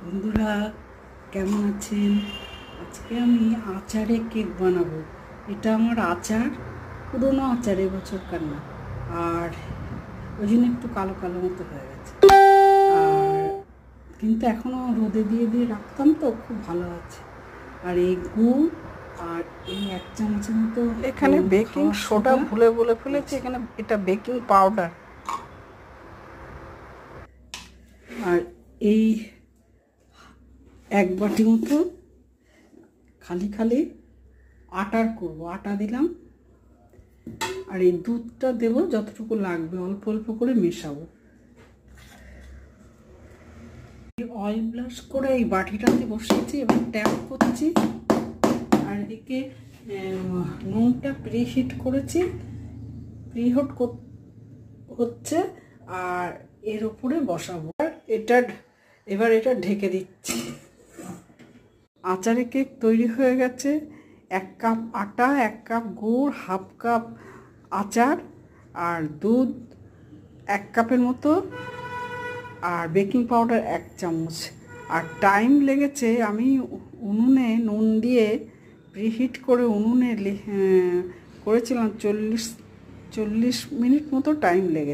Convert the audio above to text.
বন্ধুরা কেমন আছেন? আজকে আমি আচারে কেক বানাবো। এটা আমার আচার, পুরোনো আচার, এবছরকার না। আর ওই জন্য একটু কালো কালো মতো হয়ে গেছে। আর কিন্তু এখনও রোদে দিয়ে দিয়ে রাখতাম তো, খুব ভালো আছে। আর এই গুড় আর এই 1 চামচের মতো এখানে বেকিং সোডা বলে ফেলেছি, এখানে এটা বেকিং পাউডার। আর এই 1 বাটি মতো খালি খালি আটার করবো, আটা দিলাম। আর এই দুধটা দেবো যতটুকু লাগবে, অল্প অল্প করে মেশাবো। অয়েল ব্রাশ করে এই বাটিটাতে বসিয়েছি, এবার ট্যাপ করছি। আর এদিকে নুনটা প্রিহিট করেছি, প্রিহিট হচ্ছে। আর এর উপরে বসাবো। আর এবার এটা ঢেকে দিচ্ছি। আচারে কেক তৈরি হয়ে গেছে। 1 কাপ আটা, 1 কাপ গুড়, 1/2 কাপ আচার, আর দুধ 1 কাপের মতো, আর বেকিং পাউডার 1 চামচ। আর টাইম লেগেছে, আমি উনুনে নুন দিয়ে প্রিহিট করে উনুনে করেছিলাম 40 মিনিট মতো টাইম লেগেছে।